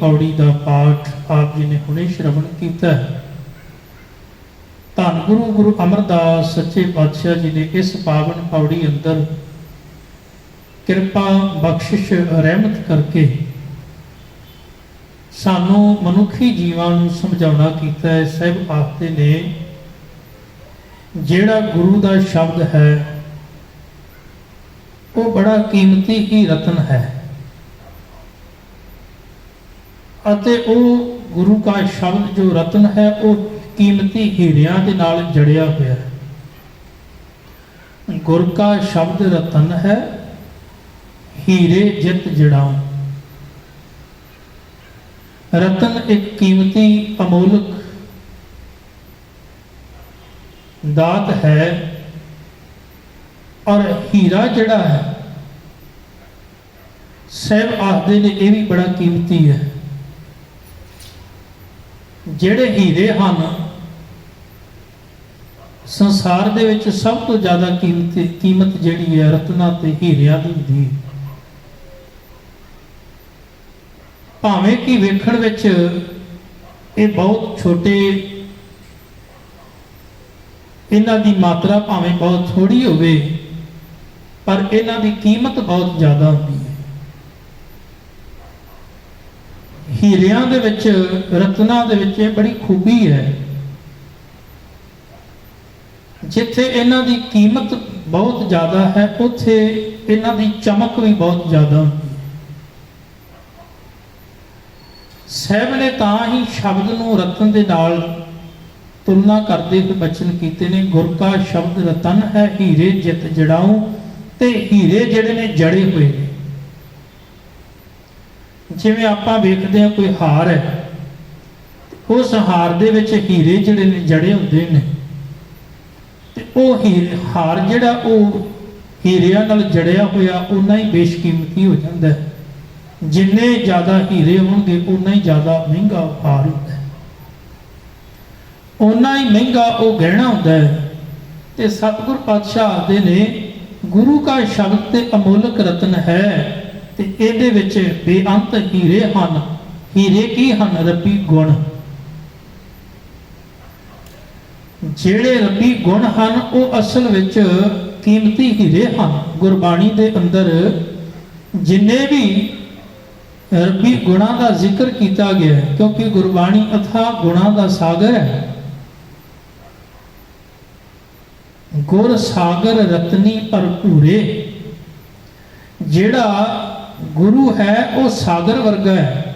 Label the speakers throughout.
Speaker 1: पौड़ी का पाठ आप जी ने हुणे श्रवण किया। धन गुरु गुरु अमरदास सच्चे पातशाह जी ने इस पावन पौड़ी अंदर कृपा बख्शिश रहमत करके सानू मनुखी जीवां नूं समझाउणा कीता है। साहिब आखदे ने जिहड़ा गुरु का शब्द है वो बड़ा कीमती ही रतन है अते वो गुरु का शब्द जो रतन है वो कीमती हीरियां दे नाल जड़िया हुआ है। गुर का शब्द रतन है, हीरे जित जड़ाऊं। रतन एक कीमती अमोलक दात है और हीरा जड़ा है साहब आखदे ने यह भी बड़ा कीमती है। ਜਿਹੜੇ ਹੀਰੇ ਹਨ ਸੰਸਾਰ ਦੇ ਵਿੱਚ ਸਭ ਤੋਂ ਜ਼ਿਆਦਾ ਕੀਮਤ ਜਿਹੜੀ ਹੈ ਰਤਨਾਂ ਤੇ ਹੀਰਿਆਂ ਦੀ ਹੁੰਦੀ ਹੈ। ਭਾਵੇਂ ਕਿ ਵੇਖਣ ਵਿੱਚ ਇਹ ਬਹੁਤ ਛੋਟੇ, ਇਹਨਾਂ ਦੀ ਮਾਤਰਾ ਭਾਵੇਂ ਬਹੁਤ ਥੋੜੀ ਹੋਵੇ ਪਰ ਇਹਨਾਂ ਦੀ ਕੀਮਤ ਬਹੁਤ ਜ਼ਿਆਦਾ ਹੁੰਦੀ ਹੈ। ਹੀਰਿਆਂ ਦੇ ਵਿੱਚ ਰਤਨਾਂ ਦੇ ਵਿੱਚ ਇਹ ਬੜੀ ਖੂਬੀ ਹੈ, ਜਿੱਥੇ ਇਹਨਾਂ ਦੀ ਕੀਮਤ ਬਹੁਤ ਜ਼ਿਆਦਾ ਹੈ ਉੱਥੇ ਇਹਨਾਂ ਦੀ ਚਮਕ ਵੀ ਬਹੁਤ ਜ਼ਿਆਦਾ ਹੁੰਦੀ ਹੈ। ਸਾਹਿਬ ਨੇ ਤਾਂ ਹੀ ਸ਼ਬਦ ਨੂੰ ਰਤਨ ਦੇ ਨਾਲ ਤੁਲਨਾ ਕਰਦੇ ਹੋਏ ਬਚਨ ਕੀਤੇ ਨੇ। ਗੁਰ ਕਾ ਸ਼ਬਦ ਰਤਨ ਹੈ, ਹੀਰੇ ਜਿਤ ਜੜਾਉ। ਤੇ ਹੀਰੇ ਜਿਹੜੇ ਨੇ ਜੜੇ ਹੋਏ ਨੇ, ਜਿਵੇਂ ਆਪਾਂ ਵੇਖਦੇ ਹਾਂ ਕੋਈ ਹਾਰ ਹੈ, ਉਸ ਹਾਰ ਦੇ ਵਿੱਚ ਹੀਰੇ ਜਿਹੜੇ ਨੇ ਜੜੇ ਹੁੰਦੇ ਨੇ ਤੇ ਉਹ ਹਾਰ ਜਿਹੜਾ ਉਹ ਹੀਰਿਆਂ ਨਾਲ ਜੜਿਆ ਹੋਇਆ ਉਨਾ ਹੀ ਬੇਸ਼ਕੀਮਤੀ ਹੋ ਜਾਂਦਾ ਹੈ। ਜਿੰਨੇ ਜ਼ਿਆਦਾ ਹੀਰੇ ਹੋਣਗੇ ਉਨਾ ਹੀ ਜ਼ਿਆਦਾ ਮਹਿੰਗਾ ਹਾਰ ਹੁੰਦਾ ਹੈ, ਉਨਾ ਹੀ ਮਹਿੰਗਾ ਉਹ ਗਹਿਣਾ ਹੁੰਦਾ ਹੈ। ਤੇ ਸਤਿਗੁਰ ਪਾਤਸ਼ਾਹ ਆਖਦੇ ਨੇ ਗੁਰੂ ਕਾ ਸ਼ਬਦ ਤੇ ਅਮੋਲਕ ਰਤਨ ਹੈ ਤੇ ਇਹਦੇ ਵਿੱਚ ਬੇਅੰਤ ਹੀਰੇ ਹਨ। ਹੀਰੇ ਕੀ ਹਨ? ਰੱਬੀ ਗੁਣ। ਜਿਹੜੇ ਰੱਬੀ ਗੁਣ ਹਨ ਉਹ ਅਸਲ ਵਿੱਚ ਕੀਮਤੀ ਹੀਰੇ ਹਨ। ਗੁਰਬਾਣੀ ਦੇ ਅੰਦਰ ਜਿੰਨੇ ਵੀ ਰੱਬੀ ਗੁਣਾਂ ਦਾ ਜ਼ਿਕਰ ਕੀਤਾ ਗਿਆ ਹੈ, ਕਿਉਂਕਿ ਗੁਰਬਾਣੀ ਅਥਾਹ ਗੁਣਾਂ ਦਾ ਸਾਗਰ ਹੈ। ਗੁਰ ਸਾਗਰ ਰਤਨੀ ਭਰਪੂਰੇ। ਜਿਹੜਾ ਗੁਰੂ ਹੈ ਉਹ ਸਾਗਰ ਵਰਗਾ ਹੈ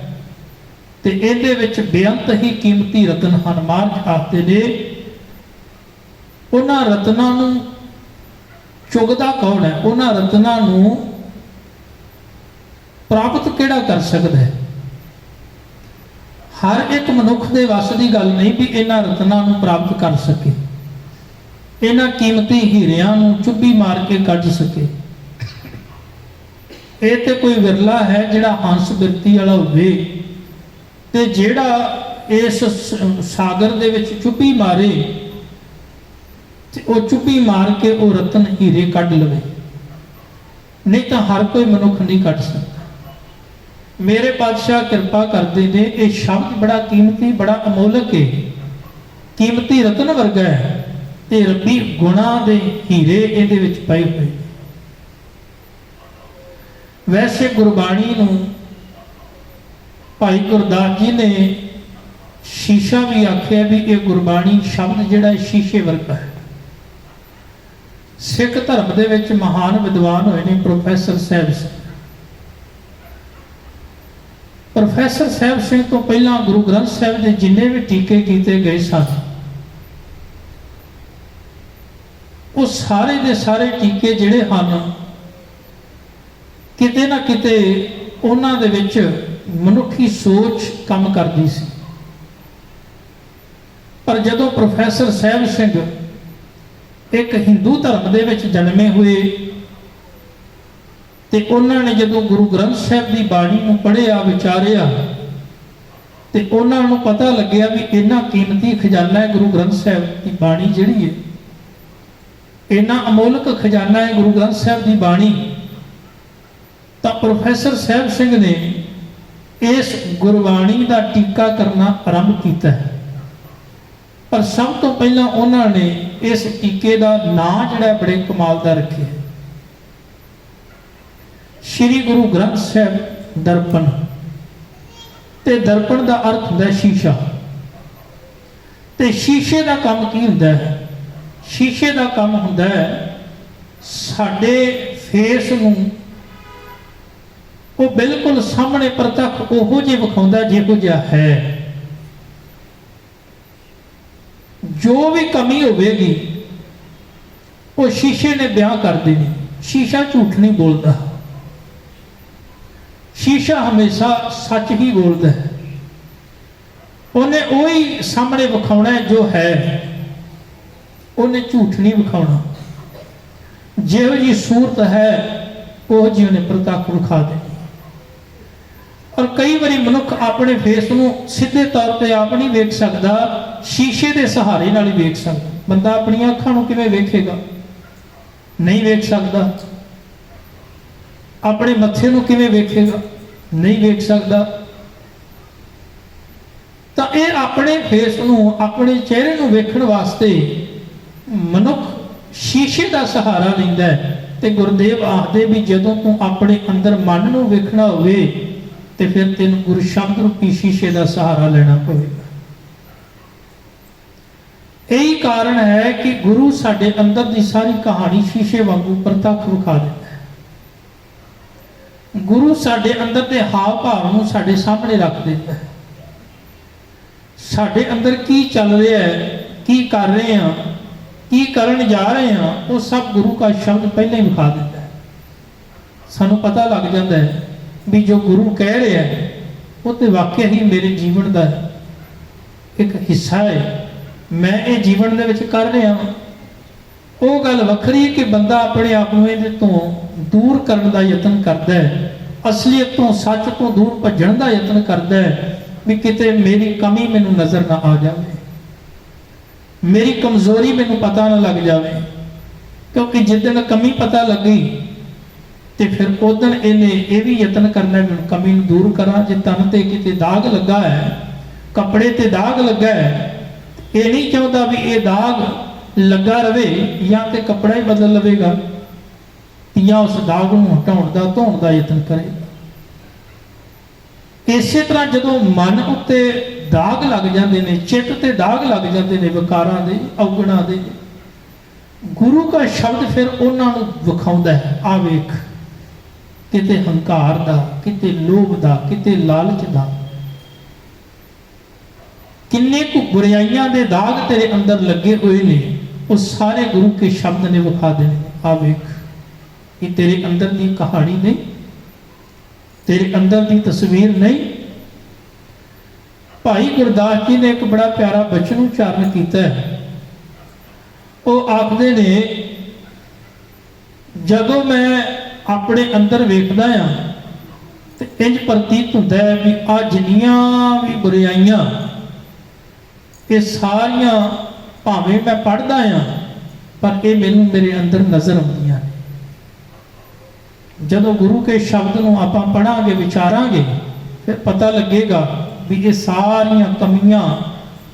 Speaker 1: ਤੇ ਇਹਦੇ ਵਿੱਚ ਬੇਅੰਤ ਹੀ ਕੀਮਤੀ ਰਤਨ ਹਨ। ਮਹਾਰਾਜ ਆਖਦੇ ਨੇ ਉਹਨਾਂ ਰਤਨਾਂ ਨੂੰ ਚੁਗਦਾ ਕੌਣ ਹੈ? ਉਹਨਾਂ ਰਤਨਾਂ ਨੂੰ ਪ੍ਰਾਪਤ ਕਿਹੜਾ ਕਰ ਸਕਦਾ ਹੈ? ਹਰ ਇੱਕ ਮਨੁੱਖ ਦੇ ਵੱਸ ਦੀ ਗੱਲ ਨਹੀਂ ਵੀ ਇਹਨਾਂ ਰਤਨਾਂ ਨੂੰ ਪ੍ਰਾਪਤ ਕਰ ਸਕੇ, ਇਹਨਾਂ ਕੀਮਤੀ ਹੀਰਿਆਂ ਨੂੰ ਚੁੱਭੀ ਮਾਰ ਕੇ ਕੱਢ ਸਕੇ। ਇਹ ਤੇ ਕੋਈ ਵਿਰਲਾ ਹੈ ਜਿਹੜਾ ਹੰਸ ਬਿਰਤੀ ਵਾਲਾ ਹੋਵੇ ਤੇ ਜਿਹੜਾ ਇਸ ਸਾਗਰ ਦੇ ਵਿੱਚ ਚੁੱਭੀ ਮਾਰੇ ਤੇ ਉਹ ਚੁੱਭੀ ਮਾਰ ਕੇ ਉਹ ਰਤਨ ਹੀਰੇ ਕੱਢ ਲਵੇ, ਨਹੀਂ ਤਾਂ ਹਰ ਕੋਈ ਮਨੁੱਖ ਨਹੀਂ ਕੱਢ ਸਕਦਾ। ਮੇਰੇ ਪਾਤਸ਼ਾਹ ਕਿਰਪਾ ਕਰਦੇ ਨੇ, ਇਹ ਸ਼ਬਦ ਬੜਾ ਕੀਮਤੀ, ਬੜਾ ਅਮੋਲਕ ਹੈ, ਕੀਮਤੀ ਰਤਨ ਵਰਗਾ ਹੈ ਤੇ ਰੱਬੀ ਗੁਣਾਂ ਦੇ ਹੀਰੇ ਇਹਦੇ ਵਿੱਚ ਪਏ ਹੋਏ। ਵੈਸੇ ਗੁਰਬਾਣੀ ਨੂੰ ਭਾਈ ਗੁਰਦਾਸ ਜੀ ਨੇ ਸ਼ੀਸ਼ਾ ਵੀ ਆਖਿਆ ਵੀ ਇਹ ਗੁਰਬਾਣੀ ਸ਼ਬਦ ਜਿਹੜਾ ਸ਼ੀਸ਼ੇ ਵਰਗਾ ਹੈ। ਸਿੱਖ ਧਰਮ ਦੇ ਵਿੱਚ ਮਹਾਨ ਵਿਦਵਾਨ ਹੋਏ ਨੇ ਪ੍ਰੋਫੈਸਰ ਸਾਹਿਬ ਸਿੰਘ। ਪ੍ਰੋਫੈਸਰ ਸਾਹਿਬ ਸਿੰਘ ਤੋਂ ਪਹਿਲਾਂ ਗੁਰੂ ਗ੍ਰੰਥ ਸਾਹਿਬ ਦੇ ਜਿੰਨੇ ਵੀ ਟੀਕੇ ਕੀਤੇ ਗਏ ਸਨ ਉਹ ਸਾਰੇ ਦੇ ਸਾਰੇ ਟੀਕੇ ਜਿਹੜੇ ਹਨ ਕਿਤੇ ਨਾ ਕਿਤੇ ਉਹਨਾਂ ਦੇ ਵਿੱਚ ਮਨੁੱਖੀ ਸੋਚ ਕੰਮ ਕਰਦੀ ਸੀ। ਪਰ ਜਦੋਂ ਪ੍ਰੋਫੈਸਰ ਸਾਹਿਬ ਸਿੰਘ ਇੱਕ ਹਿੰਦੂ ਧਰਮ ਦੇ ਵਿੱਚ ਜਨਮੇ ਹੋਏ ਤੇ ਉਹਨਾਂ ਨੇ ਜਦੋਂ ਗੁਰੂ ਗ੍ਰੰਥ ਸਾਹਿਬ ਦੀ ਬਾਣੀ ਨੂੰ ਪੜ੍ਹਿਆ, ਵਿਚਾਰਿਆ ਤੇ ਉਹਨਾਂ ਨੂੰ ਪਤਾ ਲੱਗਿਆ ਵੀ ਇੰਨਾ ਕੀਮਤੀ ਖਜ਼ਾਨਾ ਹੈ ਗੁਰੂ ਗ੍ਰੰਥ ਸਾਹਿਬ ਦੀ ਬਾਣੀ ਜਿਹੜੀ ਹੈ, ਇੰਨਾ ਅਮੋਲਕ ਖਜ਼ਾਨਾ ਹੈ ਗੁਰੂ ਗ੍ਰੰਥ ਸਾਹਿਬ ਦੀ ਬਾਣੀ। ਤਾਂ ਪ੍ਰੋਫੈਸਰ ਸਾਹਿਬ ਸਿੰਘ ਨੇ इस गुरबाणी का टीका करना आरंभ किया है। पर सब तो पहला उन्होंने इस टीके का नाम जिहड़ा बड़े कमाल का रखे है, श्री गुरु ग्रंथ साहब दर्पण। ते दर्पण का अर्थ होंदा शीशा। ते शीशे का काम की होंदा है? शीशे का काम होंदा है साडे फेस नूं वो बिल्कुल सामने प्रतख ओहो जिहा विखाउंदा जिहो जिहा है। जो भी कमी होगी वो शीशे ने बयां कर देनी। शीशा झूठ नहीं बोलता, शीशा हमेशा सच ही बोलता है। उन्हें वही सामने विखाउना है जो है, उन्हें झूठ नहीं विखाउना। जिहो जी सूरत है वो जी उन्हें प्रतख विखा देनी। और कई बारी मनुख अपने फेस को सीधे तौर पर आप नहीं वेख सकता, शीशे के सहारे नाल ही वेख सकता। बंदा अपनी अखां नूं किवें वेखेगा? नहीं वेख सकता। अपने मत्थे नूं किवें वेखेगा? नहीं वेख सकता। तो ये अपने फेस नूं, अपने चेहरे नूं वेखण वास्ते मनुख शीशे का सहारा लैंदा है। ते गुरुदेव आखदे भी जदों तूं अपने अंदर मन नूं वेखना होवे ते फिर तेन गुरु शब्द रूपी शीशे का सहारा लेना पवेगा। यही कारण है कि गुरु साडे अंदर की सारी कहानी शीशे वांगू प्रतख विखा देता है। गुरु साडे अंदर के हाव भाव नूं साडे सामने रख देता है। साडे अंदर की चल रहा है, की कर रहे हैं, की करन जा रहे हैं, वो सब गुरु का शब्द पहले ही विखा देता है। सानू पता लग जाता है भी जो गुरु कह रहा है वो तो वाकई ही मेरे जीवन का एक हिस्सा है। मैं ये जीवन दे विच कर रहा हूँ। वो गल वखरी कि बंदा अपने आप को इहदे तो दूर करने का यतन करता है, असलीयत तो सच तो दूर भजन का यतन करता है भी किते मेरी कमी मैनू नज़र ना आ जाए, मेरी कमजोरी मैनू पता ना लग जाए। क्योंकि जिस कमी पता लगी तो फिर उस दिन इन्हें यह भी यतन करना है कमी दूर करा। जो तन ते किते दाग लगा है, कपड़े ते दाग लगा है, ये नहीं चाहता भी ये दाग लगा रहे या तो कपड़ा ही बदल लवेगा या उस दाग को हटाने का धोने का यतन करेगा। इस तरह जो मन उत्ते दाग लग जाते हैं, चित्त ते दाग लग जाते हैं विकारां दे, अवगुणां दे, गुरु का शब्द फिर उन्होंने विखाउंदा है। आ वेख किते हंकार दा, किते लोभ दा, किते लालच दा, किन्ने को बुराइयां दे दाग तेरे अंदर लगे हुए ने, वो सारे गुरु के शब्द ने विखा देने। आ वेख ये तेरे अंदर की कहानी नहीं, तेरे अंदर की तस्वीर नहीं। भाई गुरदास जी ने एक बड़ा प्यारा बचन उच्चारण किया है। वो आखदे ने जदों मैं अपने अंदर वेखदा हां ते इंज प्रतीत हुंदा है भी आ जिन्नियां भी बुराइयां ये सारियां भावें मैं पढ़दा हां पर ये मैनूं मेरे अंदर नज़र आउंदियां ने। जदों गुरु के शब्द नूं आपां पढ़ांगे, विचारांगे, फिर पता लगेगा भी ये सारियां कमियां,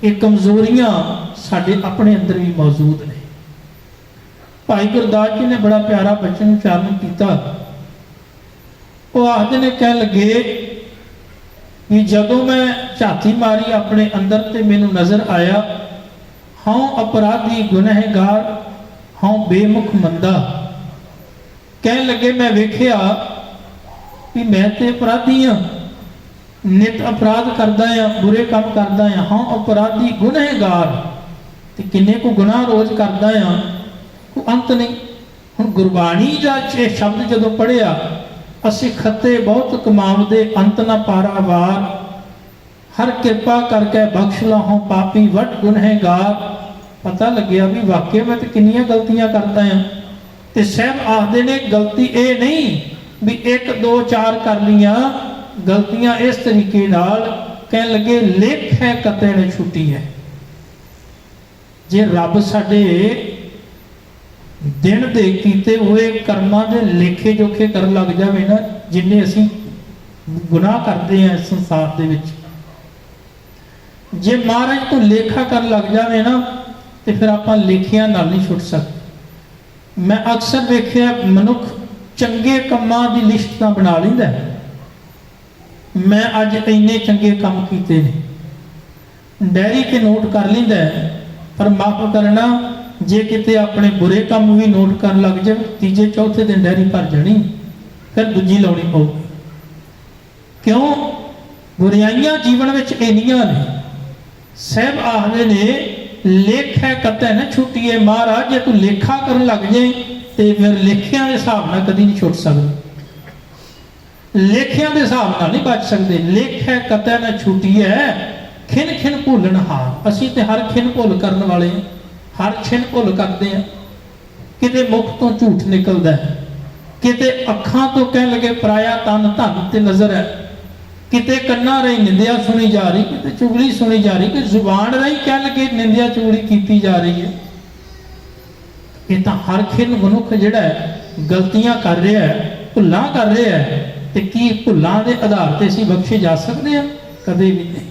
Speaker 1: ये कमजोरियां साडे अपने अंदर भी मौजूद ने। भाई गुरदास जी ने बड़ा प्यारा बचन उच्चारण किया। वो आखदे ने कह लगे कि जदों मैं झाती मारी अपने अंदर ते मैनू नज़र आया, हाँ अपराधी गुनहगार, हाँ बेमुख मंदा। कह लगे मैं वेख्या कि मैं ते अपराधी हाँ, नित अपराध करदा हाँ, बुरे काम करदा हाँ, हाँ अपराधी गुनहगार, ते किन्ने को गुनाह रोज करदा हाँ, को अंत नहीं। हुण गुरबाणी का शब्द जदों पढ़िया, असी खते बहुत कमावदे अंत ना पारावार, हर कृपा करके बख्श लाहो पापी वट गुनहगार। पता लग्या भी वाकई मैं तो किन्नियां गलतियां करता हाँ। ते साहब आखदे ने गलती ये नहीं भी एक दो चार कर लियां, गलतियां इस तरीके नाल कह लगे लेख है कते ने छुट्टी है। जे रब साडे दिन दे कीते हुए कर्मां दे लेखे जोखे कर लग जावे ना, जिन्ने असी ਗੁਨਾਹ ਕਰਦੇ ਆ ਇਸ ਸੰਸਾਰ ਦੇ ਵਿੱਚ। ਜੇ ਮਹਾਰਾਜ ਤੋਂ ਲੇਖਾ ਕਰਨ ਲੱਗ ਜਾਵੇ ਨਾ ਤੇ ਫਿਰ ਆਪਾਂ ਲੇਖਿਆਂ ਨਾਲ ਨਹੀਂ ਛੁੱਟ ਸਕਦੇ। ਮੈਂ ਅਕਸਰ ਵੇਖਿਆ ਮਨੁੱਖ ਚੰਗੇ ਕੰਮਾਂ ਦੀ ਲਿਸਟ ਤਾਂ ਬਣਾ ਲੈਂਦਾ, ਮੈਂ ਅੱਜ ਇੰਨੇ ਚੰਗੇ ਕੰਮ ਕੀਤੇ ਨੇ, ਡਾਇਰੀ ਤੇ ਨੋਟ ਕਰ ਲੈਂਦਾ, ਪਰ ਮਾਫ ਕਰਨਾ ਜੇ ਕਿਤੇ ਆਪਣੇ ਬੁਰੇ ਕੰਮ ਵੀ ਨੋਟ ਕਰਨ ਲੱਗ ਜਾਵੇ ਤੀਜੇ ਚੌਥੇ ਦਿਨ ਡਾਇਰੀ ਭਰ ਜਾਣੀ, ਫਿਰ ਦੂਜੀ ਲਾਉਣੀ ਪਊਗੀ। ਕਿਉਂ? ਬੁਰਾਈਆਂ ਜੀਵਨ ਵਿੱਚ ਇੰਨੀਆਂ ਨੇ। ਸਾਹਿਬ ਆਖਦੇ ਨੇ ਲੇਖਾ ਕਤੈ ਨਾ ਛੁੱਟੀਏ। ਮਹਾਰਾਜ ਜੇ ਤੂੰ ਲੇਖਾ ਕਰਨ ਲੱਗ ਜਾਏ ਤੇ ਫਿਰ ਲੇਖਿਆਂ ਦੇ ਹਿਸਾਬ ਨਾਲ ਕਦੀ ਨਹੀਂ ਛੁੱਟ ਸਕਦੇ, ਲੇਖਿਆਂ ਦੇ ਹਿਸਾਬ ਨਾਲ ਨਹੀਂ ਬਚ ਸਕਦੇ। ਲੇਖਾ ਕਤੈ ਨਾ ਛੁੱਟੀਏ ਖਿਨ ਖਿਨ ਭੁੱਲਣ ਹਾਰ। ਅਸੀਂ ਤੇ ਹਰ ਖਿਨ ਭੁੱਲ ਕਰਨ ਵਾਲੇ ਹਾਂ, ਹਰ ਛਿਨ ਭੁੱਲ ਕਰਦੇ ਹਾਂ। ਕਿਤੇ ਮੁਖ ਤੋਂ ਝੂਠ ਨਿਕਲਦਾ ਹੈ, ਕਿਤੇ ਅੱਖਾਂ ਤੋਂ ਕਹਿਣ ਲੱਗੇ ਪਰਾਇਆ ਤਨ ਧਨ ਤੇ ਨਜ਼ਰ ਹੈ, ਕਿਤੇ ਕੰਨਾਂ ਰਾਹੀਂ ਨਿੰਦਿਆ ਸੁਣੀ ਜਾ ਰਹੀ, ਕਿਤੇ ਚੁਗਲੀ ਸੁਣੀ ਜਾ ਰਹੀ, ਕਿ ਜ਼ੁਬਾਨ ਰਾਹੀਂ ਕਹਿਣ ਲੱਗੇ ਨਿੰਦਿਆ ਚੁਗਲੀ ਕੀਤੀ ਜਾ ਰਹੀ ਹੈ। ਇਹ ਤਾਂ ਹਰ ਖਿਨ ਮਨੁੱਖ ਜਿਹੜਾ ਹੈ ਗਲਤੀਆਂ ਕਰ ਰਿਹਾ ਹੈ, ਭੁੱਲਾਂ ਕਰ ਰਿਹਾ ਹੈ। ਤੇ ਕੀ ਭੁੱਲਾਂ ਦੇ ਆਧਾਰ ਤੇ ਅਸੀਂ ਬਖਸ਼ੇ ਜਾ ਸਕਦੇ ਹਾਂ? ਕਦੇ ਵੀ ਨਹੀਂ।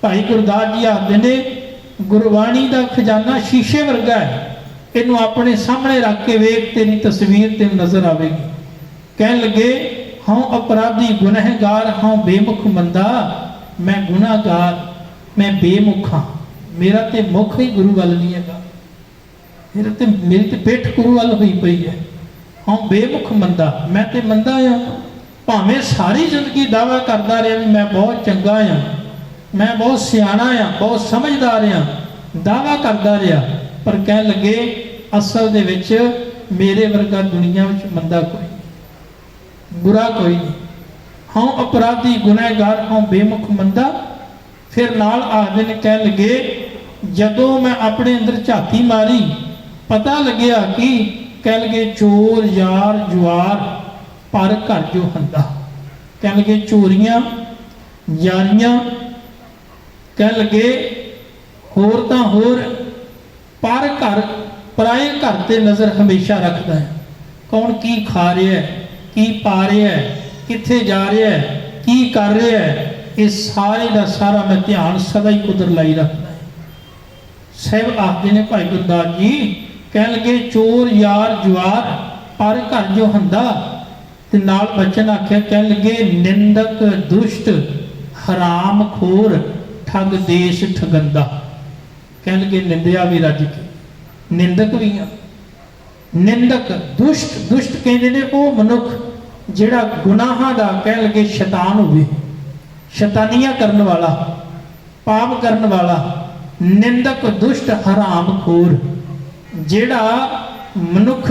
Speaker 1: ਭਾਈ ਗੁਰਦਾਸ ਜੀ ਆਖਦੇ ਨੇ ਗੁਰਬਾਣੀ ਦਾ ਖਜ਼ਾਨਾ ਸ਼ੀਸ਼ੇ ਵਰਗਾ ਹੈ, ਇਹਨੂੰ ਆਪਣੇ ਸਾਹਮਣੇ ਰੱਖ ਕੇ ਵੇਖ ਤੇਰੀ ਤਸਵੀਰ ਤੈਨੂੰ ਨਜ਼ਰ ਆਵੇਗੀ। ਕਹਿਣ ਲੱਗੇ ਹਾਂ ਅਪਰਾਧੀ ਗੁਨਹਗਾਰ ਹਾਂ ਬੇਮੁਖ ਮੰਦਾ। ਮੈਂ ਗੁਨਾਹਗਾਰ, ਮੈਂ ਬੇਮੁਖ ਹਾਂ, ਮੇਰਾ ਤੇ ਮੁਖ ਹੀ ਗੁਰੂ ਵੱਲ ਨਹੀਂ ਹੈਗਾ, ਮੇਰੀ ਤੇ ਪਿੱਠ ਗੁਰੂ ਵੱਲ ਹੋਈ ਪਈ ਹੈ। ਹਾਂ ਬੇਮੁਖ ਮੰਦਾ, ਮੈਂ ਤੇ ਮੰਦਾ ਹਾਂ। ਭਾਵੇਂ ਸਾਰੀ ਜ਼ਿੰਦਗੀ ਦਾਅਵਾ ਕਰਦਾ ਰਿਹਾ ਵੀ ਮੈਂ ਬਹੁਤ ਚੰਗਾ ਹਾਂ, ਮੈਂ ਬਹੁਤ ਸਿਆਣਾ ਹਾਂ, ਬਹੁਤ ਸਮਝਦਾਰ ਹਾਂ, ਦਾਅਵਾ ਕਰਦਾ ਰਿਹਾ, ਪਰ ਕਹਿਣ ਲੱਗੇ ਅਸਲ ਦੇ ਵਿੱਚ ਮੇਰੇ ਵਰਗਾ ਦੁਨੀਆ ਵਿੱਚ ਮੰਦਾ ਕੋਈ, ਬੁਰਾ ਕੋਈ ਨਹੀਂ। ਹਾਂ ਅਪਰਾਧੀ ਗੁਨਹਗਾਰ ਹਾਂ ਬੇਮੁਖ ਮੰਦਾ। ਫਿਰ ਨਾਲ ਆਖਦੇ ਨੇ, ਕਹਿਣ ਲੱਗੇ ਜਦੋਂ ਮੈਂ ਆਪਣੇ ਅੰਦਰ ਝਾਤੀ ਮਾਰੀ ਪਤਾ ਲੱਗਿਆ ਕਿ ਕਹਿ ਲਗੇ ਚੋਰ ਯਾਰ ਜੁਆਰ ਪਰ ਘਰ ਜੋ ਹੰਦਾ। ਕਹਿ ਲਗੇ ਚੋਰੀਆਂ ਯਾਰੀਆਂ, ਕਹਿ ਲਗੇ ਹੋਰ ਤਾਂ ਹੋਰ, ਪਰ ਘਰ ਪਰਾਏ ਘਰ ਤੇ ਨਜ਼ਰ ਹਮੇਸ਼ਾ ਰੱਖਦਾ ਹੈ। ਕੌਣ ਕੀ ਖਾ ਰਿਹਾ ਹੈ, ਕੀ ਪਾ ਰਿਹਾ ਹੈ, ਕਿੱਥੇ ਜਾ ਰਿਹਾ ਹੈ, ਕੀ ਕਰ ਰਿਹਾ ਹੈ, ਇਹ ਸਾਰੇ ਦਾ ਸਾਰਾ ਮੈਂ ਧਿਆਨ ਸਦਾ ਹੀ ਕੁਦਰ ਲਾਈ ਰੱਖਦਾ ਹੈ। ਸਾਹਿਬ ਆਖਦੇ ਨੇ ਭਾਈ ਗੁਰਦਾਸ ਜੀ, ਕਹਿਣ ਲੱਗੇ ਚੋਰ ਯਾਰ ਜੁਆਰ ਪਰ ਘਰ ਜੋ ਹੰਦਾ। ਤੇ ਨਾਲ ਬਚਨ ਆਖਿਆ, ਕਹਿਣ ਲੱਗੇ ਨਿੰਦਕ ਦੁਸ਼ਟ ਹਰਾਮ ਖੋਰ ਠੱਗ ਦੇਸ਼ ਠਗੰਦਾ। ਕਹਿਣ ਲੱਗੇ ਨਿੰਦਿਆ ਵੀ ਰੱਜ ਕੇ, ਨਿੰਦਕ ਵੀ ਆ। ਨਿੰਦਕ ਦੁਸ਼ਟ, ਦੁਸ਼ਟ ਕਹਿੰਦੇ ਨੇ ਉਹ ਮਨੁੱਖ ਜਿਹੜਾ ਗੁਨਾਹਾਂ ਦਾ ਕਹਿਣ ਲੱਗੇ ਸ਼ੈਤਾਨ ਹੋਵੇ, ਸ਼ੈਤਾਨੀਆਂ ਕਰਨ ਵਾਲਾ, ਪਾਪ ਕਰਨ ਵਾਲਾ। ਨਿੰਦਕ ਦੁਸ਼ਟ ਹਰਾਮ ਖੋਰ, ਜਿਹੜਾ ਮਨੁੱਖ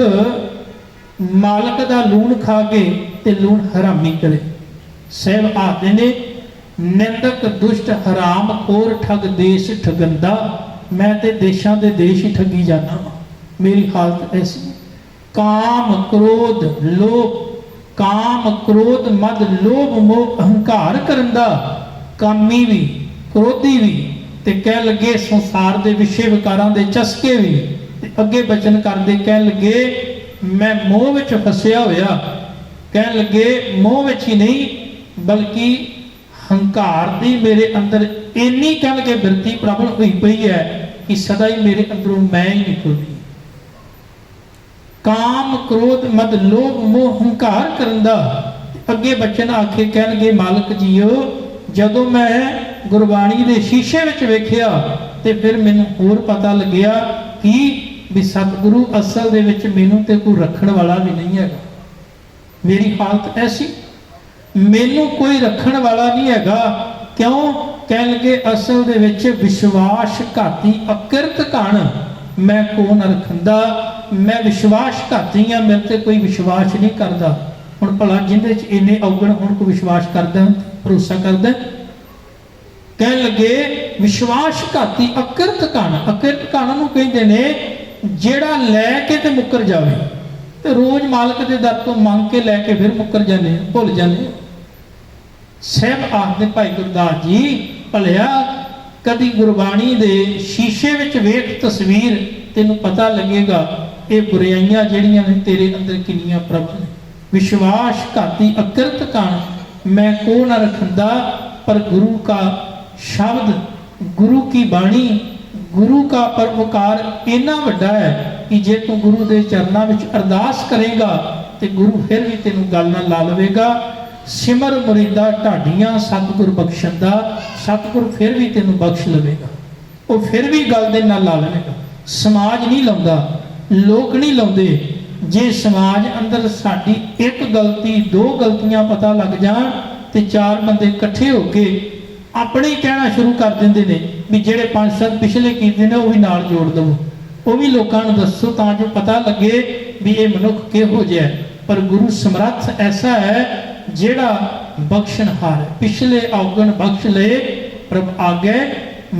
Speaker 1: ਮਾਲਕ ਦਾ ਲੂਣ ਖਾ ਕੇ ਤੇ ਲੂਣ ਹਰਾਮੀ ਕਰੇ। ਸਾਹਿਬ ਆਖਦੇ ਨੇ ਨਿੰਦਕ ਦੁਸ਼ਟ ਹਰਾਮ ਖੋਰ ਠੱਗ ਦੇਸ਼ ਠਗੰਦਾ। ਮੈਂ ਤੇ ਦੇਸ਼ਾਂ ਦੇ ਦੇਸ਼ ਹੀ ਠੱਗੀ ਜਾਣਾ, ਮੇਰੀ ਹਾਲਤ ਐਸੀ। ਕਾਮ ਕ੍ਰੋਧ ਲੋਭ, ਕਾਮ ਕ੍ਰੋਧ ਮਦ ਲੋਭ ਮੋਹ ਅਹੰਕਾਰ ਕਰਨ ਦਾ, ਕਾਮੀ ਵੀ ਕ੍ਰੋਧੀ ਵੀ, ਤੇ ਕਹਿ ਲੱਗੇ ਸੰਸਾਰ ਦੇ ਵਿਸ਼ੇ ਵਿਕਾਰਾਂ ਦੇ ਚਸਕੇ ਵੀ। ਤੇ ਅੱਗੇ ਬਚਨ ਕਰਦੇ ਕਹਿਣ ਲੱਗੇ ਮੈਂ ਮੋਹ ਵਿੱਚ ਫਸਿਆ ਹੋਇਆ। ਕਹਿਣ ਲੱਗੇ ਮੋਹ ਵਿੱਚ ਹੀ ਨਹੀਂ ਬਲਕਿ ਹੰਕਾਰ ਦੀ ਮੇਰੇ ਅੰਦਰ ਇੰਨੀ ਕਹਿ ਲਗੇ ਬਿਰਤੀ ਪ੍ਰਬਲ ਹੋਈ ਪਈ ਹੈ ਕਿ ਸਦਾ ਹੀ ਮੇਰੇ ਅੰਦਰੋਂ ਮੈਂ ਹੀ ਨਿਕਲਦੀ। ਕਾਮ ਕ੍ਰੋਧ ਮਦ ਲੋਭ ਮੋਹ ਹੰਕਾਰ ਕਰਨ ਦਾ। ਅੱਗੇ ਬਚਨ ਆਖੇ ਕਹਿਣਗੇ ਮਾਲਕ ਜੀਓ ਜਦੋਂ ਮੈਂ ਗੁਰਬਾਣੀ ਦੇ ਸ਼ੀਸ਼ੇ ਵਿੱਚ ਵੇਖਿਆ ਤੇ ਫਿਰ ਮੈਨੂੰ ਹੋਰ ਪਤਾ ਲੱਗਿਆ ਕਿ ਵੀ ਸਤਿਗੁਰੂ ਅਸਲ ਦੇ ਵਿੱਚ ਮੈਨੂੰ ਤੇ ਕੋਈ ਰੱਖਣ ਵਾਲਾ ਵੀ ਨਹੀਂ ਹੈਗਾ। ਮੇਰੀ ਹਾਲਤ ਐਸੀ, ਮੈਨੂੰ ਕੋਈ ਰੱਖਣ ਵਾਲਾ ਨਹੀਂ ਹੈਗਾ। ਕਿਉਂ? ਕਹਿਣ ਲੱਗੇ ਅਸਲ ਦੇ ਵਿੱਚ ਵਿਸ਼ਵਾਸ ਘਾਤੀ ਅਕਿਰਤ ਕਣ ਮੈਂ ਕੋ ਨ ਰਖੰਦਾ। ਮੈਂ ਵਿਸ਼ਵਾਸ ਘਾਤੀ ਹਾਂ, ਮੇਰੇ ਤੇ ਕੋਈ ਵਿਸ਼ਵਾਸ ਨਹੀਂ ਕਰਦਾ। ਹੁਣ ਭਲਾ ਜਿਹਦੇ ਚ ਇੰਨੇ ਔਗਣ ਹੁਣ ਕੋਈ ਵਿਸ਼ਵਾਸ ਕਰਦਾ, ਭਰੋਸਾ ਕਰਦਾ? ਕਹਿਣ ਲੱਗੇ ਵਿਸ਼ਵਾਸ ਘਾਤੀ ਅਕਿਰਤ ਕਣ। ਅਕਿਰਤ ਕਣ ਨੂੰ ਕਹਿੰਦੇ ਨੇ ਜਿਹੜਾ ਲੈ ਕੇ ਤੇ ਮੁੱਕਰ ਜਾਵੇ, ਤੇ ਰੋਜ਼ ਮਾਲਕ ਦੇ ਦਰ ਤੋਂ ਮੰਗ ਕੇ ਲੈ ਕੇ ਫਿਰ ਮੁੱਕਰ ਜਾਂਦੇ, ਭੁੱਲ ਜਾਂਦੇ। ਸਾਹਿਬ ਆਖਦੇ ਭਾਈ ਗੁਰਦਾਸ ਜੀ ਭਲਿਆ ਕਦੀ ਗੁਰਬਾਣੀ ਦੇ ਸ਼ੀਸ਼ੇ ਵਿੱਚ ਵੇਖ ਤਸਵੀਰ, ਤੈਨੂੰ ਪਤਾ ਲੱਗੇਗਾ ਇਹ ਬੁਰਾਈਆਂ ਜਿਹੜੀਆਂ ਨੇ ਤੇਰੇ ਅੰਦਰ ਕਿੰਨੀਆਂ ਪ੍ਰਬਲ ਨੇ। ਵਿਸ਼ਵਾਸ ਘਾਤੀ ਅਕਿਰਤ ਕਣ मैं को न रखंदा, पर गुरु का शब्द, गुरु की बाणी, गुरु का परोपकार इन्ना वड्डा है कि जे तू गुरु के चरणों में अरदास करेगा तो गुरु फिर भी तेन गल ना ला लवेगा। सिमर मुरीदा ढाडियां सतगुर बख्शंदा, सतगुर फिर भी तेन बख्श लवेगा, वो फिर भी गल दे नाल ला लवेगा। समाज नहीं लाउंदा, लोग नहीं लाउंदे। जे समाज अंदर साडी एक गलती दो गलतियां पता लग जान तो चार बंदे इकट्ठे होके अपने ही कहना शुरू कर देंदे ने भी जेड़े 5-7 पिछले कीते ने वो भी नाल जोड़ दो, वो भी लोगों को दसो तां जो पता लगे भी ये मनुख किहो जिहा है। पर गुरु समर्थ ऐसा है जेड़ा बख्शनहार है। पिछले अवगुण बख्श ले प्रभ आगे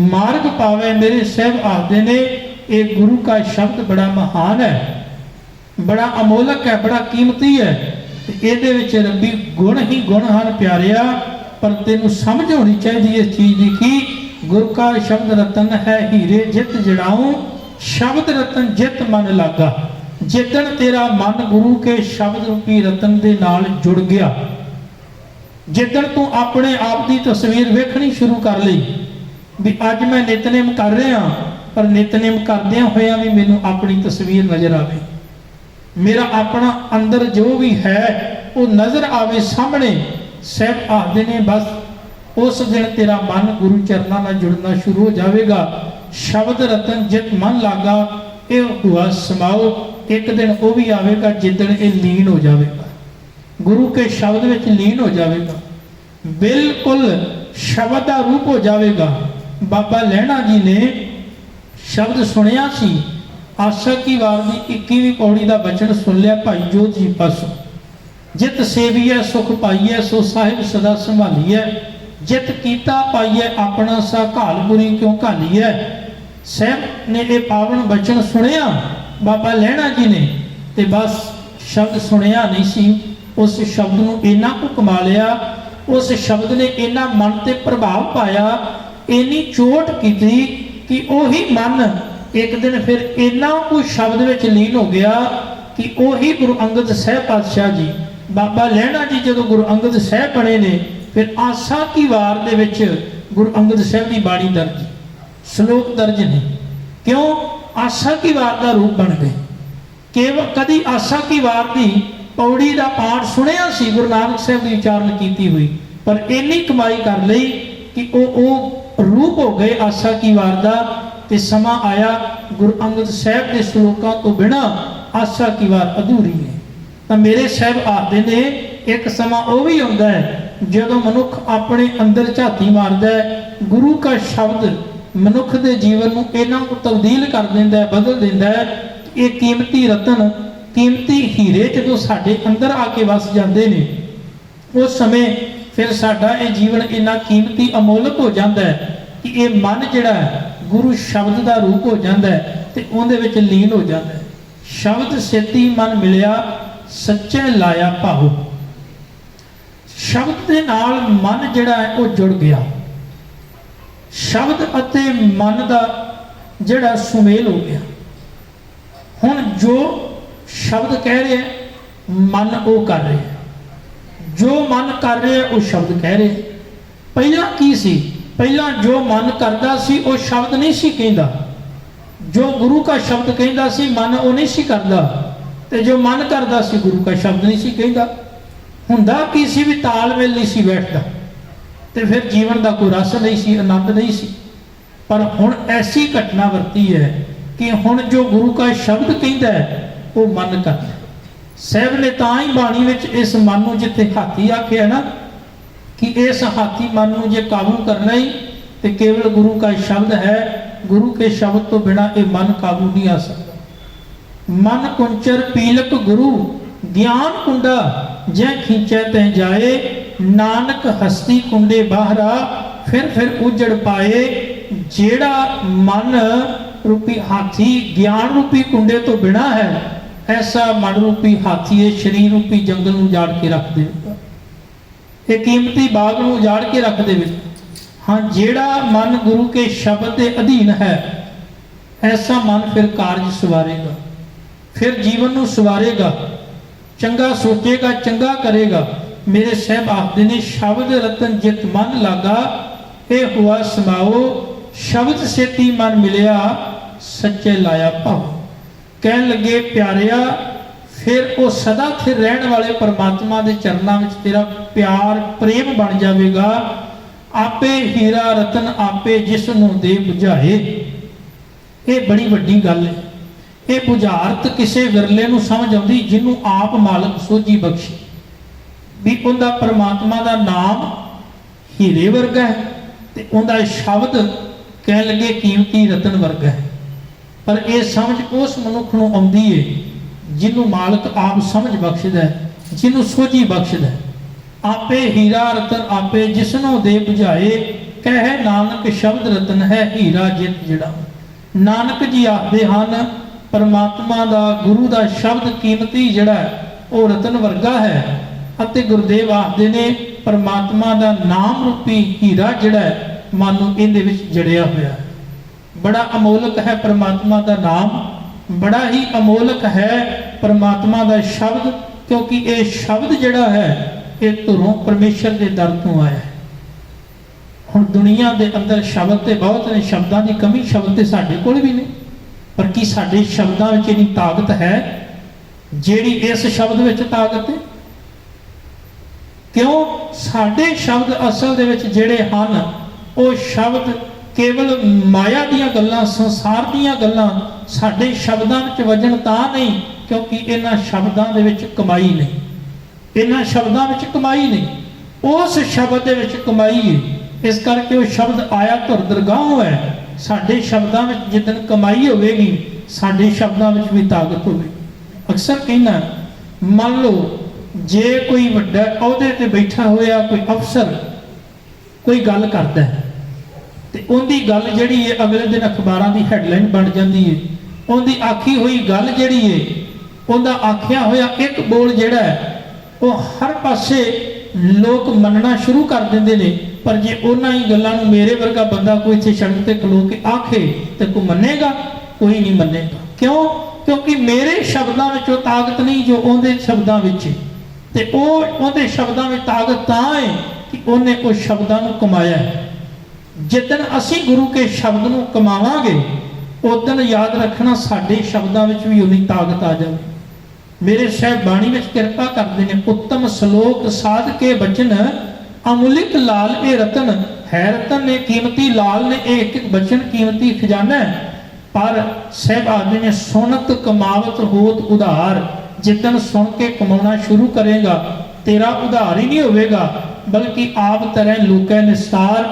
Speaker 1: मार्ग पावे। मेरे साहब आखदे ने ये गुरु का शब्द बड़ा महान है, बड़ा अमोलक है, बड़ा कीमती है। ये रब्बी गुण ही गुण हैं प्यारिया, पर तेनू समझ होनी चाहिए इस चीज़ की कि गुरु का शब्द रतन है, हीरे जित जड़ाऊं, शब्द रतन जित मन लागा। जिदन तेरा मन गुरु के शब्द रूपी रतन दे नाल जुड़ गया, जिदन तू अपने आप की तस्वीर वेखनी शुरू कर ली भी अज मैं नितनेम कर रहा, पर नितनेम करदियां होया भी मैनू अपनी तस्वीर नज़र आवे, मेरा अपना अंदर जो भी है वो नज़र आवे सामने। साहब आखदे ने बस उस दिन तेरा मन गुरु चरणों में जुड़ना शुरू हो जाएगा। शब्द रतन जित मन लागा ये हुआ समाओ। एक दिन वो भी आएगा जिदन ये लीन हो जाएगा, गुरु के शब्द में लीन हो जाएगा, बिल्कुल शब्द का रूप हो जाएगा। बाबा लहणा जी ने शब्द सुनिया सी, आशा की वार की 21वीं पौड़ी का बचन सुन लिया भाई जोत जी पासों। जित सेवीए सुख पाइए सो साहिब सदा संभालीए, जित कीता पाइए अपना सा घाल बुरी क्यों घालीए। साहब ने ये पावन बचन सुनिया बाबा लहणा जी ने, ते बस शब्द सुनिया नहीं सी, उस शब्द को इन्ना को कमा लिया, उस शब्द ने इन्ना मन ते प्रभाव पाया, इन्नी चोट की कि वही मन एक दिन फिर इन्ना कुछ शब्द में लीन हो गया कि वही गुरु अंगद साहब पातशाह जी, बाबा लहणा जी जो गुरु अंगद साहब बने ने, फिर आसा की वार दे विच गुरु अंगद साहब की बाणी दर्ज, श्लोक दर्ज ने। क्यों? आसा की वार का रूप बन गए। केवल कदी आसा की वार की पौड़ी का पाठ सुनिया सी गुरु नानक साहब की उचारण की हुई, पर इन्नी कमाई कर ली कि वो रूप हो गए आसा की वार का। ते समा आया गुरु अंगद साहब के श्लोकों तो बिना आशा की वार अधूरी है। तो मेरे साहब आखते ने एक समा वो भी आता है जो मनुख अपने अंदर झाती मारदा है, गुरु का शब्द मनुख के जीवन को इन्ना को तब्दील कर देंदा है, बदल देंदा है। ये कीमती रतन, कीमती हीरे जो साडे अंदर आके वस जाते हैं, उस समय फिर साडा ये जीवन इन्ना कीमती अमोलक हो जाता है कि ये मन जिहड़ा है गुरु शब्द का रूप हो जाता है तो उहदे विच लीन हो जाता है। शब्द सेती मन मिलिया सच्चे लाया भाव, शब्द के नाल मन जिहड़ा है वो जुड़ गया, शब्द अते मन का जिहड़ा सुमेल हो गया। हुण जो शब्द कह रहे मन वो कर रहे, जो मन कर रहे वो शब्द कह रहे। पहला की सी? पहला जो मन करता सी वो शब्द नहीं सी कहता, जो गुरु का शब्द कहता सी मन वो नहीं सी करता, ते जो मन करता सी गुरु का शब्द नहीं सी कहता। हुंदा की सी भी तालमेल नहीं सी बैठता, तो फिर जीवन का कोई रस नहीं सी, आनंद नहीं सी। पर हुण ऐसी घटना वरती है कि हुण जो गुरु का शब्द कहता है वो मन करता है। साहब ने तां ही बाणी विच इस मन को जिथे हाथी आख्या ना कि इस हाथी मन को जे काबू करना ही तो केवल गुरु का शब्द है, गुरु के शब्द तो बिना ये मन काबू नहीं आ सकता। मन कुंचर पीलक गुरु ज्ञान कुंडा जै खींचे तै जाए, नानक हस्ती कुंडे बाहरा फिर उजड़ पाए। जेड़ा मन रूपी हाथी ज्ञान रूपी कुंडे तो बिना है, ऐसा मन रूपी हाथी है शरीर रूपी जंगल में उजाड़ के रख देगा, ये कीमती बाग में उजाड़ के रख दे। हाँ, जेड़ा मन गुरु के शब्द के अधीन है, ऐसा मन फिर कार्य सवारेगा, फिर जीवन को सवारेगा, चंगा सोचेगा, चंगा करेगा। मेरे साहब आखते ने शब्द रतन जित मन लागा ये हुआ समाओ शब्द सेती मन मिलिया सच्चे लाया भाव। कह लगे प्यारिया फिर वो सदा स्थिर रहने वाले परमात्मा के चरणों में तेरा प्यार प्रेम बन जाएगा। आपे हीरा रतन आपे जिसनों दे बुझाए। ये बड़ी वड्डी गल है। ये बुझारत किसी विरले नूं समझ आउंदी जिन्हों आप मालक सोझी बख्शे भी उनका परमात्मा का नाम हीरे वर्गा है ते उनका शब्द कह लगे कीमती रतन वर्गा है। पर यह समझ उस मनुख नूं आउंदी है जिन्हों मालक आप समझ बख्शदा है, जिन्हों सोझी बख्शदा है। आपे हीरा रतन आपे जिसनों दे बुझाए कह नानक शब्द रतन है हीरा जित जिड़ा। नानक जी आखदे हन परमात्मा का गुरु का शब्द कीमती जिहड़ा वो रतन वर्गा है। अते गुरुदेव आखदे ने परमात्मा का नाम रूपी हीरा जिहड़ा मानो इहदे विच जड़िया होया है। बड़ा अमोलक है परमात्मा का नाम, बड़ा ही अमोलक है परमात्मा का शब्द, क्योंकि ये शब्द जिहड़ा है ये धुरों परमेश्वर के दर तो आया है। हुण दुनिया के अंदर शब्द तो बहुत ने, शब्दों की कमी शब्द तो साडे कोल भी नहीं, पर की साडे शब्दों में इन्नी ताकत है जिहड़ी इस शब्द में ताकत है? क्यों साडे शब्द असल दे विच जिहड़े हन वो शब्द केवल माया दीयां गल्लां संसार दीयां गल्लां साडे शब्दां विच वजन तां नहीं क्योंकि इन्हां शब्दां दे विच कमाई नहीं, इन्हां शब्दां विच कमाई नहीं, उस शब्द दे विच कमाई है। इस करके वो शब्द आया धुर दरगाहों है। साडे शब्दां विच जिदन कमाई होवेगी साडे शब्दां विच भी ताकत होवेगी। अक्सर कहना मान लो जे कोई वड्डा अहुदे ते बैठा होया कोई अफसर कोई गल करता है ते उनकी गल जिहड़ी है अगले दिन अखबारां की हैडलाइन बन जाती है। उनकी आखी हुई गल जिहड़ी है उनका आखिया होया एक बोल जिहड़ा है वो हर पासे लोग मनना शुरू कर देंगे ने। पर जे उन्हां ही गल्लां नूं मेरे वर्गा बंदा कोई इत्थे सड़क ते खलो के आखे तो कोई मन्नेगा? कोई नहीं मन्नेगा। क्यों? क्योंकि मेरे शब्दों में वो ताकत नहीं जो उनके शब्दों में ते उनके शब्दों में ताकत तां है कि उन्हें उस शब्दों को कमाया है। जिदन असी गुरु के शब्द को कमावांगे उस दिन याद रखना साडे शब्दों में भी उन्नी ताकत आ जाए। मेरे साहब बाणी में कृपा करते हैं उत्तम श्लोक साध के बचन अमुलिक लाल ए रतन है। रतन ने कीमती लाल ने एक एक बचन कीमती खजाना है। पर साहब आदमी ने सुनत कमावत होत उधार। जिदन सुन के कमाना शुरू करेगा तेरा उधार ही नहीं होगा बल्कि आप तरह लुकै निस्तार।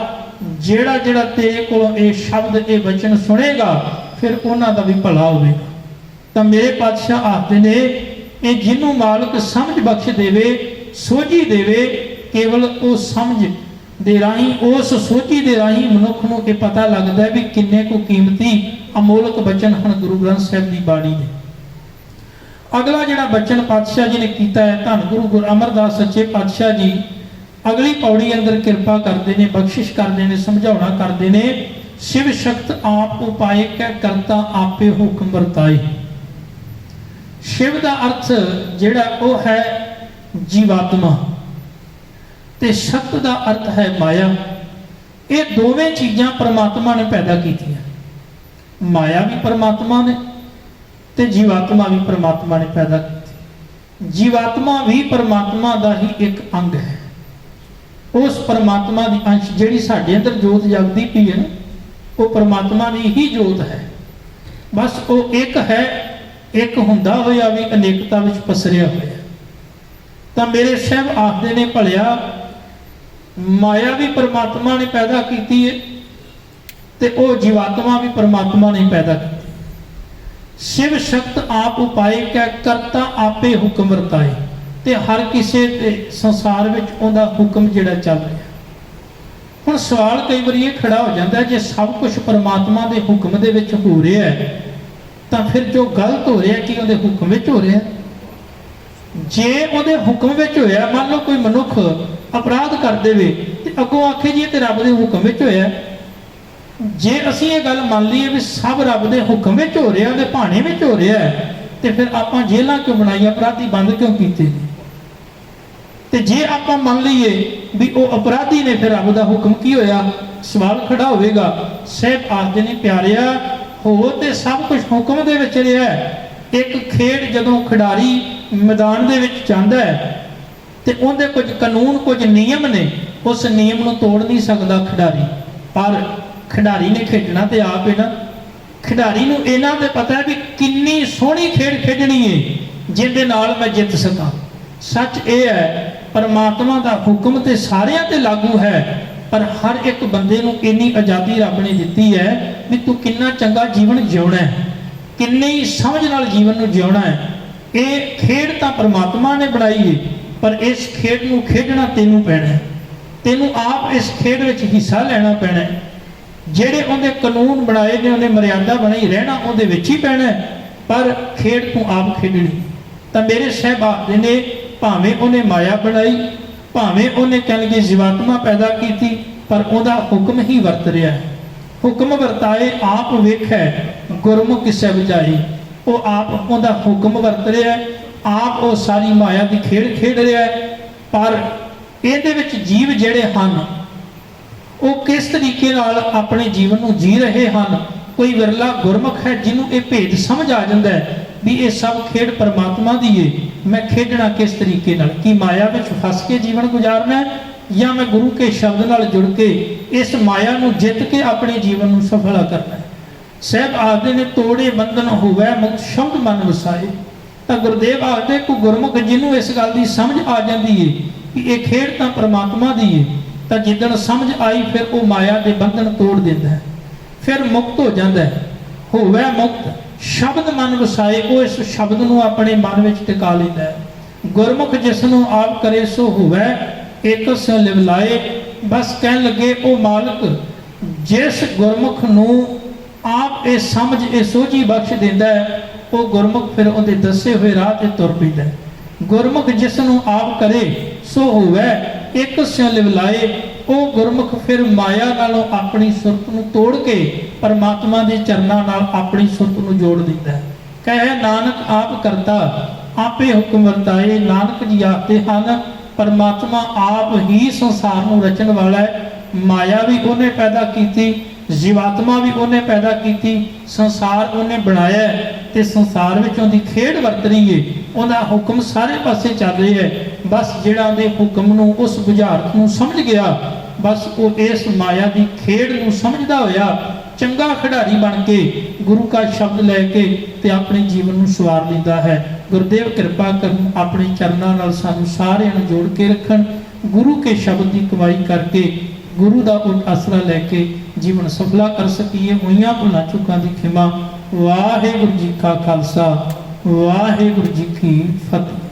Speaker 1: जेड़ा जेड़ा तेरे को ये शब्द ये वचन सुनेगा फिर उन्हों का भी भला होगा। तो मेरे पातशाह आखते ने ये जिन्हों मालक समझ बख्श देवे सोझी देवे केवल उस समझ दे राही उस सोझी दे राही मनुख नूं ये पता लगता है भी किन्ने को कीमती अमोलक बचन हैं गुरु ग्रंथ साहिब की बाणी ने। अगला जिहड़ा बचन पातशाह जी ने किया है धन गुरु अमरदास सच्चे पातशाह जी अगली पौड़ी अंदर कृपा करते हैं बख्शिश करते हैं समझाना करते हैं। शिव शक्त आप उपाय कै करता आपे हुक्म वरताए। शिव का अर्थ जिहड़ा वो है जीवात्मा ते शक्त का अर्थ है माया। ये दोवें चीज़ां परमात्मा ने पैदा की। माया भी परमात्मा ने ते जीवात्मा भी परमात्मा ने पैदा की। जीवात्मा भी परमात्मा का ही एक अंग है। उस परमात्मा की अंश जिहड़ी साडे अंदर जोत जगदी पई है वो परमात्मा की ही जोत है। बस वो एक है, एक हुंदा होया भी अनेकता विच पसरिया होया। तो मेरे साहब आखदे ने भलिया माया भी परमात्मा ने पैदा की है ते वो जीवात्मा भी परमात्मा ने पैदा की। शिव शक्त आप उपाय कै करता आपे हुक्म वरताए। ते हर किसी संसार में उनका हुक्म जिहड़ा चल रहा। हुण सवाल कई बार ये खड़ा हो जाता है जे सब कुछ परमात्मा के हुक्म दे विच हो रहा है तो फिर जो गलत हो रहा है कि उहदे हुक्म विच हो रहा है? जे उहदे हुक्म विच होया मान लो कोई मनुख अपराध कर देवे ते अगों आखे जी ते रब दे हुक्म विच होया। जे असीं ये गल मान लीए भी सब रब दे हुक्म विच हो रहा उहदे भाणे विच हो रहा है तो फिर आपां जेलां क्यों बनाई अपराधी बंद क्यों कीते? ਤੇ ਜੇ ਆਪਾਂ ਮੰਨ ਲਈਏ ਵੀ ਉਹ ਅਪਰਾਧੀ ਨੇ, ਫਿਰ ਰੱਬ ਦਾ ਹੁਕਮ ਕੀ ਹੋਇਆ? ਸਵਾਲ ਖੜਾ ਹੋਵੇਗਾ। ਸਾਹਿਬ ਆਖਦੇ ਨੇ ਪਿਆਰਿਆ, ਹੋ ਤੇ ਸਭ ਕੁਝ ਹੁਕਮ ਦੇ ਵਿੱਚ ਰਿਹਾ ਹੈ। ਇੱਕ ਖੇਡ ਜਦੋਂ ਖਿਡਾਰੀ ਮੈਦਾਨ ਦੇ ਵਿੱਚ ਜਾਂਦਾ ਹੈ ਤੇ ਉਹਦੇ ਕੁਝ ਕਾਨੂੰਨ, ਕੁਝ ਨਿਯਮ ਨੇ, ਉਸ ਨਿਯਮ ਨੂੰ ਤੋੜ ਨਹੀਂ ਸਕਦਾ ਖਿਡਾਰੀ। ਪਰ ਖਿਡਾਰੀ ਨੇ ਖੇਡਣਾ ਤੇ ਆਪ ਹੈ ਨਾ। ਖਿਡਾਰੀ ਨੂੰ ਇਹਨਾਂ ਤੇ ਪਤਾ ਹੈ ਵੀ ਕਿੰਨੀ ਸੋਹਣੀ ਖੇਡ ਖੇਡਣੀ ਹੈ ਜਿਹਦੇ ਨਾਲ ਮੈਂ ਜਿੱਤ ਸਕਾਂ। ਸੱਚ ਇਹ ਹੈ, ਪਰਮਾਤਮਾ ਦਾ ਹੁਕਮ ਤੇ ਸਾਰਿਆਂ ਤੇ ਲਾਗੂ ਹੈ, ਪਰ ਹਰ ਇੱਕ ਬੰਦੇ ਨੂੰ ਇੰਨੀ ਆਜ਼ਾਦੀ ਰੱਬ ਨੇ ਦਿੱਤੀ ਹੈ ਵੀ ਤੂੰ ਕਿੰਨਾ ਚੰਗਾ ਜੀਵਨ ਜਿਉਣਾ ਹੈ, ਕਿੰਨੀ ਸਮਝ ਨਾਲ ਜੀਵਨ ਨੂੰ ਜਿਉਣਾ ਹੈ। ਇਹ ਖੇਡ ਤਾਂ ਪਰਮਾਤਮਾ ਨੇ ਬਣਾਈ ਹੈ, ਪਰ ਇਸ ਖੇਡ ਨੂੰ ਖੇਡਣਾ ਤੈਨੂੰ ਪੈਣਾ ਹੈ। ਤੈਨੂੰ ਆਪ ਇਸ ਖੇਡ ਵਿੱਚ ਹਿੱਸਾ ਲੈਣਾ ਪੈਣਾ ਹੈ। ਜਿਹੜੇ ਉਹਦੇ ਕਾਨੂੰਨ ਬਣਾਏ ਨੇ, ਉਹਨੇ ਮਰਿਆਦਾ ਬਣਾਈ, ਰਹਿਣਾ ਉਹਦੇ ਵਿੱਚ ਹੀ ਪੈਣਾ ਹੈ, ਪਰ ਖੇਡ ਤੂੰ ਆਪ ਖੇਡਣੀ। ਤਾਂ ਮੇਰੇ ਸਾਹਿਬ ਆਖਦੇ ਨੇ, ਭਾਵੇਂ ਉਹਨੇ ਮਾਇਆ ਬਣਾਈ, ਭਾਵੇਂ ਉਹਨੇ ਕਹਿੰਦੇ ਜੀਵਾਤਮਾ ਪੈਦਾ ਕੀਤੀ, ਪਰ ਉਹਦਾ ਹੁਕਮ ਹੀ ਵਰਤ ਰਿਹਾ ਹੈ। ਹੁਕਮ ਵਰਤਾਏ ਆਪ ਵੇਖੈ, ਗੁਰਮੁਖ ਕਿਸੈ ਬੁਝਾਈ। ਉਹ ਆਪ ਉਹਦਾ ਹੁਕਮ ਵਰਤ ਰਿਹਾ ਹੈ, ਆਪ ਉਹ ਸਾਰੀ ਮਾਇਆ ਦੀ ਖੇਡ ਖੇਡ ਰਿਹਾ ਹੈ। ਪਰ ਇਹਦੇ ਵਿੱਚ ਜੀਵ ਜਿਹੜੇ ਹਨ ਉਹ ਕਿਸ ਤਰੀਕੇ ਨਾਲ ਆਪਣੇ ਜੀਵਨ ਨੂੰ ਜੀ ਰਹੇ ਹਨ। ਕੋਈ ਵਿਰਲਾ ਗੁਰਮੁਖ ਹੈ ਜਿਹਨੂੰ ਇਹ ਭੇਦ ਸਮਝ ਆ ਜਾਂਦਾ ਹੈ ਵੀ ਇਹ ਸਭ ਖੇਡ ਪਰਮਾਤਮਾ ਦੀ ਹੈ। ਮੈਂ ਖੇਡਣਾ ਕਿਸ ਤਰੀਕੇ ਨਾਲ, ਕੀ ਮਾਇਆ ਵਿੱਚ ਫਸ ਕੇ ਜੀਵਨ ਗੁਜ਼ਾਰਨਾ ਹੈ, ਜਾਂ ਮੈਂ ਗੁਰੂ ਕੇ ਸ਼ਬਦ ਨਾਲ ਜੁੜ ਕੇ ਇਸ ਮਾਇਆ ਨੂੰ ਜਿੱਤ ਕੇ ਆਪਣੇ ਜੀਵਨ ਨੂੰ ਸਫਲਾ ਕਰਨਾ ਹੈ। ਸਾਹਿਬ ਆਖਦੇ ਨੇ, ਤੋੜੇ ਬੰਧਨ ਹੋਵੇ ਮੁਕਤ ਸ਼ਬਦ ਮਨ ਵਸਾਏ। ਤਾਂ ਗੁਰਦੇਵ ਆਖਦੇ ਕੋ ਗੁਰਮੁਖ ਜਿਹਨੂੰ ਇਸ ਗੱਲ ਦੀ ਸਮਝ ਆ ਜਾਂਦੀ ਹੈ ਕਿ ਇਹ ਖੇਡ ਤਾਂ ਪਰਮਾਤਮਾ ਦੀ ਹੈ, ਤਾਂ ਜਿੱਦਣ ਸਮਝ ਆਈ ਫਿਰ ਉਹ ਮਾਇਆ ਦੇ ਬੰਧਨ ਤੋੜ ਦਿੰਦਾ ਹੈ, ਫਿਰ ਮੁਕਤ ਹੋ ਜਾਂਦਾ ਹੈ। ਹੋਵੇ ਮੁਕਤ ਸ਼ਬਦ ਮਨ ਵਸਾਏ, ਉਹ ਇਸ ਸ਼ਬਦ ਨੂੰ ਆਪਣੇ ਮਨ ਵਿੱਚ ਟਿਕਾ ਲੈਂਦਾ ਹੈ। ਗੁਰਮੁਖ ਜਿਸ ਨੂੰ ਆਪ ਕਰੇ ਸੋ ਹੋਵੇ, ਇੱਕ ਸਿਉ ਲਿਵ ਲਾਏ। ਬਸ ਕਹਿਣ ਲੱਗੇ ਉਹ ਮਾਲਕ ਜਿਸ ਗੁਰਮੁਖ ਨੂੰ ਆਪ ਇਹ ਸਮਝ, ਇਹ ਸੋਝੀ ਬਖਸ਼ ਦਿੰਦਾ ਹੈ, ਉਹ ਗੁਰਮੁਖ ਫਿਰ ਉਹਦੇ ਦੱਸੇ ਹੋਏ ਰਾਹ ਤੇ ਤੁਰ ਪੈਂਦਾ ਹੈ। ਗੁਰਮੁਖ ਜਿਸ ਨੂੰ ਆਪ ਕਰੇ ਸੋ ਹੋਵੇ, ਇੱਕ ਸਿਉ ਲਿਵ ਲਾਏ। ਉਹ ਗੁਰਮੁਖ ਫਿਰ ਮਾਇਆ ਨਾਲੋਂ ਆਪਣੀ ਸੁਰਤ ਨੂੰ ਤੋੜ ਕੇ ਪਰਮਾਤਮਾ ਦੇ ਚਰਨਾਂ ਨਾਲ ਆਪਣੀ ਸੁਰਤ ਨੂੰ ਜੋੜ ਦਿੰਦਾ ਹੈ। ਕਹੇ ਨਾਨਕ ਆਪ ਕਰਤਾ ਆਪੇ ਹੁਕਮ ਵਰਤਾਏ। ਨਾਨਕ ਜੀ ਆਖਦੇ ਹਨ, ਪਰਮਾਤਮਾ ਆਪ ਹੀ ਸੰਸਾਰ ਨੂੰ ਰਚਣ ਵਾਲਾ ਹੈ। ਮਾਇਆ ਵੀ ਉਹਨੇ ਪੈਦਾ ਕੀਤੀ, ਜੀਵਾਤਮਾ ਵੀ ਉਹਨੇ ਪੈਦਾ ਕੀਤੀ, ਸੰਸਾਰ ਉਹਨੇ ਬਣਾਇਆ ਤੇ ਸੰਸਾਰ ਵਿੱਚ ਉਹਦੀ ਖੇਡ ਵਰਤ ਰਹੀ ਹੈ। ਉਹਦਾ ਹੁਕਮ ਸਾਰੇ ਪਾਸੇ ਚੱਲ ਰਿਹਾ ਹੈ। ਬਸ ਜਿਹੜਾ ਉਹਦੇ ਹੁਕਮ ਨੂੰ, ਉਸ ਬੁਝਾਰਤ ਨੂੰ ਸਮਝ ਗਿਆ, ਬਸ ਉਹ ਇਸ ਮਾਇਆ ਦੀ ਖੇਡ ਨੂੰ ਸਮਝਦਾ ਹੋਇਆ ਚੰਗਾ ਖਿਡਾਰੀ ਬਣ ਕੇ ਗੁਰੂ ਕਾ ਸ਼ਬਦ ਲੈ ਕੇ ਤੇ ਆਪਣੇ ਜੀਵਨ ਨੂੰ ਸਵਾਰ ਲੈਂਦਾ ਹੈ। ਗੁਰਦੇਵ ਕਿਰਪਾ ਕਰਨ, ਆਪਣੇ ਚਰਨਾਂ ਨਾਲ ਸਾਨੂੰ ਸਾਰਿਆਂ ਨੂੰ ਜੋੜ ਕੇ ਰੱਖਣ। ਗੁਰੂ ਕੇ ਸ਼ਬਦ ਦੀ ਕਮਾਈ ਕਰਕੇ, ਗੁਰੂ ਦਾ ਆਸਰਾ ਲੈ ਕੇ ਜੀਵਨ ਸਫਲਾ ਕਰ ਸਕੀਏ। ਹੋਈਆਂ ਭੁੱਲਾਂ ਚੁੱਕਾਂ ਦੀ ਖਿਮਾ। ਵਾਹਿਗੁਰੂ ਜੀ ਕਾ ਖਾਲਸਾ, ਵਾਹਿਗੁਰੂ ਜੀ ਕੀ ਫਤਿਹ।